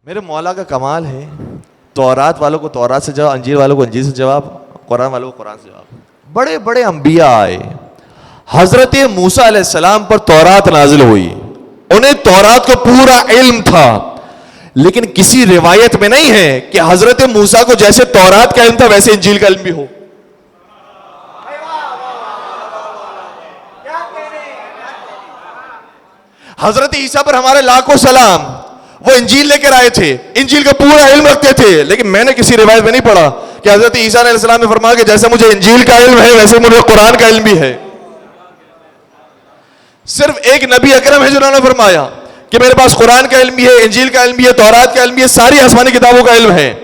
میرے مولا کا کمال ہے، تورات والوں کو تورات سے جواب، انجیل والوں کو انجیل سے جواب، قرآن والوں کو قرآن سے جواب. بڑے بڑے انبیاء آئے. حضرت موسیٰ علیہ السلام پر تورات نازل ہوئی، انہیں تورات کو پورا علم تھا، لیکن کسی روایت میں نہیں ہے کہ حضرت موسیٰ کو جیسے تورات کا علم تھا ویسے انجیل کا علم بھی ہو. حضرت عیسیٰ پر ہمارے لاکھوں سلام، وہ انجیل لے کر آئے تھے، انجیل کا پورا علم رکھتے تھے، لیکن میں نے کسی روایت میں نہیں پڑھا کہ حضرت عیسیٰ علیہ السلام نے فرمایا کہ جیسے مجھے انجیل کا علم ہے ویسے مجھے قرآن کا علم بھی ہے. صرف ایک نبی اکرم ہے جنہوں نے فرمایا کہ میرے پاس قرآن کا علم بھی ہے، انجیل کا علم بھی ہے، تورات کا علم بھی ہے، ساری آسمانی کتابوں کا علم ہے.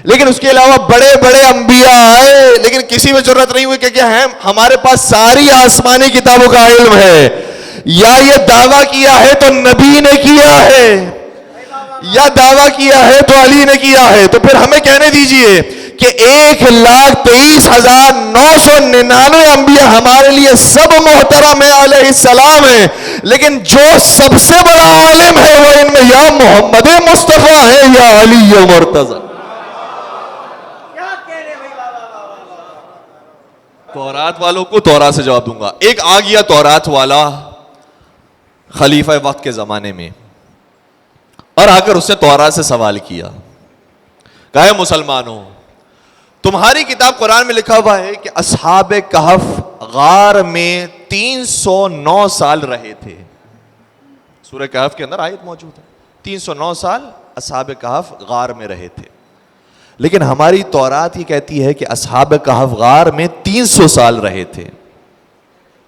لیکن اس کے علاوہ بڑے بڑے انبیاء آئے، لیکن کسی میں ضرورت نہیں ہوئی کہ کیا ہے ہمارے پاس ساری آسمانی کتابوں کا علم ہے. یا یہ دعویٰ کیا ہے تو نبی نے کیا ہے، یا دعویٰ کیا ہے تو علی نے کیا ہے. تو پھر ہمیں کہنے دیجئے کہ 1,23,999 انبیاء ہمارے لیے سب محترم ہیں علیہ السلام ہیں، لیکن جو سب سے بڑا عالم ہے وہ ان میں یا محمد مصطفیٰ ہے یا علی مرتضی. تورات والوں کو تورات سے جواب دوں گا. ایک آ گیا تورات والا خلیفہ وقت کے زمانے میں، اور آ کر اس نے تورات سے سوال کیا، کہا مسلمانوں تمہاری کتاب قرآن میں لکھا ہوا ہے کہ اصحاب کہف غار میں 309 سال رہے تھے. سورہ کہف کے اندر آیت موجود ہے، 309 سال اصحاب کہف غار میں رہے تھے. لیکن ہماری تورات یہ کہتی ہے کہ اصحاب کہف غار میں 300 سال رہے تھے.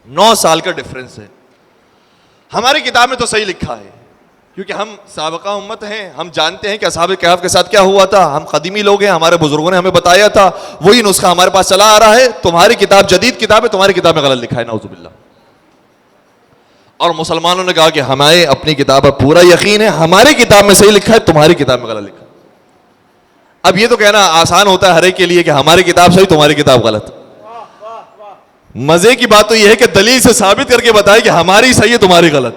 9 سال کا ڈفرنس ہے. ہماری کتاب میں تو صحیح لکھا ہے، کیونکہ ہم سابقہ امت ہیں، ہم جانتے ہیں کہ اصحاب کہف کے ساتھ کیا ہوا تھا، ہم قدیمی لوگ ہیں، ہمارے بزرگوں نے ہمیں بتایا تھا، وہی نسخہ ہمارے پاس چلا آ رہا ہے. تمہاری کتاب جدید کتاب ہے، تمہاری کتاب میں غلط لکھا ہے، نعوذ باللہ. اور مسلمانوں نے کہا کہ ہمیں اپنی کتاب پر پورا یقین ہے، ہماری کتاب میں صحیح لکھا ہے، تمہاری کتاب میں غلط لکھا ہے. اب یہ تو کہنا آسان ہوتا ہے ہر ایک کے لیے کہ ہماری کتاب صحیح تمہاری کتاب غلط. مزے کی بات تو یہ ہے کہ دلیل سے ثابت کر کے بتائے کہ ہماری صحیح ہے تمہاری غلط.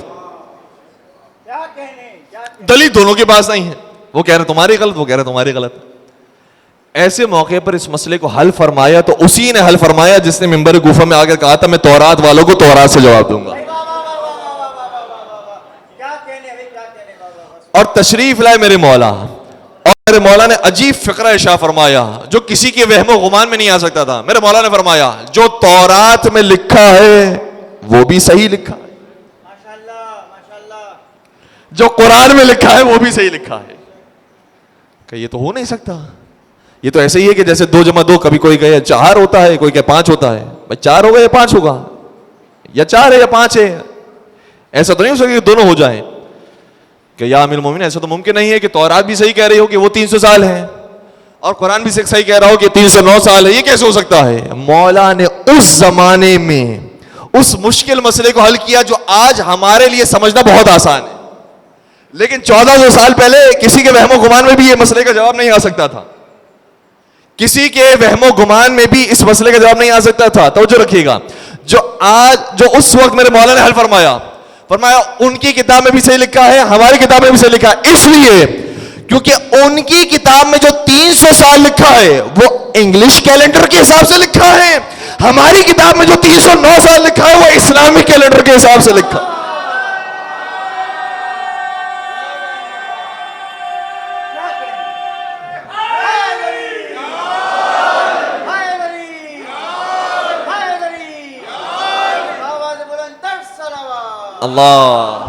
دلیل دونوں کے پاس نہیں ہے، وہ کہہ رہے تمہاری غلط، وہ کہہ رہے تمہاری غلط. ایسے موقع پر اس مسئلے کو حل فرمایا تو اسی نے حل فرمایا جس نے منبر کوفہ میں آ کر کہا تھا میں تورات والوں کو تورات سے جواب دوں گا. اور تشریف لائے میرے مولا، اور میرے مولا نے عجیب فقرہ ارشاد فرمایا جو کسی کے وہم و گمان میں نہیں آ سکتا تھا. میرے مولا نے فرمایا جو تورات میں لکھا ہے وہ بھی صحیح لکھا ہے، جو قرآن میں لکھا ہے وہ بھی صحیح لکھا ہے. کہ یہ تو ہو نہیں سکتا، یہ تو ایسے ہی ہے کہ جیسے 2 + 2 کبھی کوئی کہے 4 ہوتا ہے، کوئی کہے 5 ہوتا ہے. بھائی 4 ہوگا یا 5 ہوگا، یا 4 ہے یا 5 ہے. ایسا تو نہیں ہو سکتا کہ دونوں ہو جائیں. کہ یا امیر المومنین ایسا تو ممکن نہیں ہے کہ تورات بھی صحیح کہہ رہی ہو کہ وہ 300 سال ہے اور قرآن بھی صحیح کہہ رہا ہو کہ 309 سال ہے. یہ کیسے ہو سکتا ہے؟ مولا نے اس زمانے میں اس مشکل مسئلے کو حل کیا جو آج ہمارے لیے سمجھنا بہت آسان ہے، لیکن 1400 سال پہلے کسی کے وہم و گمان میں بھی یہ مسئلے کا جواب نہیں آ سکتا تھا. کسی کے وہم و گمان میں بھی اس مسئلے کا جواب نہیں آ سکتا تھا. توجہ رکھیے گا، جو اس وقت میرے مولا نے حل فرمایا ان کی کتاب میں بھی صحیح لکھا ہے، ہماری کتاب میں بھی صحیح لکھا ہے. اس لیے کیونکہ ان کی کتاب میں جو 300 سال لکھا ہے وہ انگلش کیلنڈر کے حساب سے لکھا ہے، ہماری کتاب میں جو 309 سال لکھا ہے وہ اسلامی کیلنڈر کے حساب سے لکھا ہے. اللہ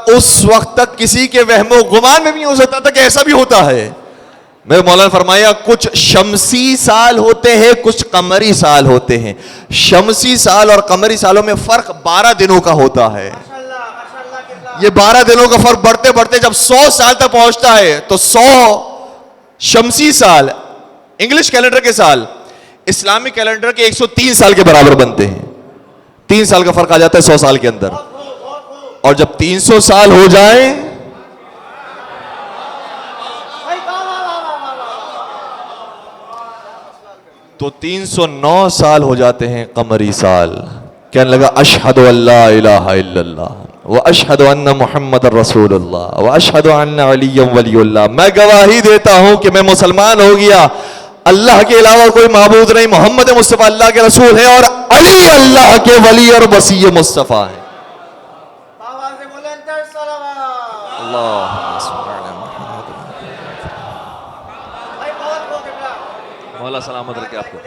اس وقت تک کسی کے وہم و گمان میں بھی ہو سکتا تھا کہ ایسا بھی ہوتا ہے. میرے مولانا نے فرمایا کچھ شمسی سال ہوتے ہیں، کچھ قمری سال ہوتے ہیں. شمسی سال اور قمری سالوں میں فرق 12 دنوں کا ہوتا ہے. یہ 12 دنوں کا فرق بڑھتے بڑھتے جب 100 سال تک پہنچتا ہے تو 100 شمسی سال انگلش کیلنڈر کے سال اسلامی کیلنڈر کے 103 سال کے برابر بنتے ہیں. 3 سال کا فرق آ جاتا ہے 100 سال کے اندر. اور جب 300 سال ہو جائیں تو 309 سال ہو جاتے ہیں قمری سال. کہنے لگا اشہد ان لا الہ الا اللہ واشہد ان محمد رسول اللہ واشہد ان علی ولی اللہ، میں گواہی دیتا ہوں کہ میں مسلمان ہو گیا، اللہ کے علاوہ کوئی معبود نہیں، محمد مصطفیٰ اللہ کے رسول ہیں اور علی اللہ کے ولی اور وصی مصطفیٰ ہیں۔ اللہ مولا سلامت رکھے آپ کو۔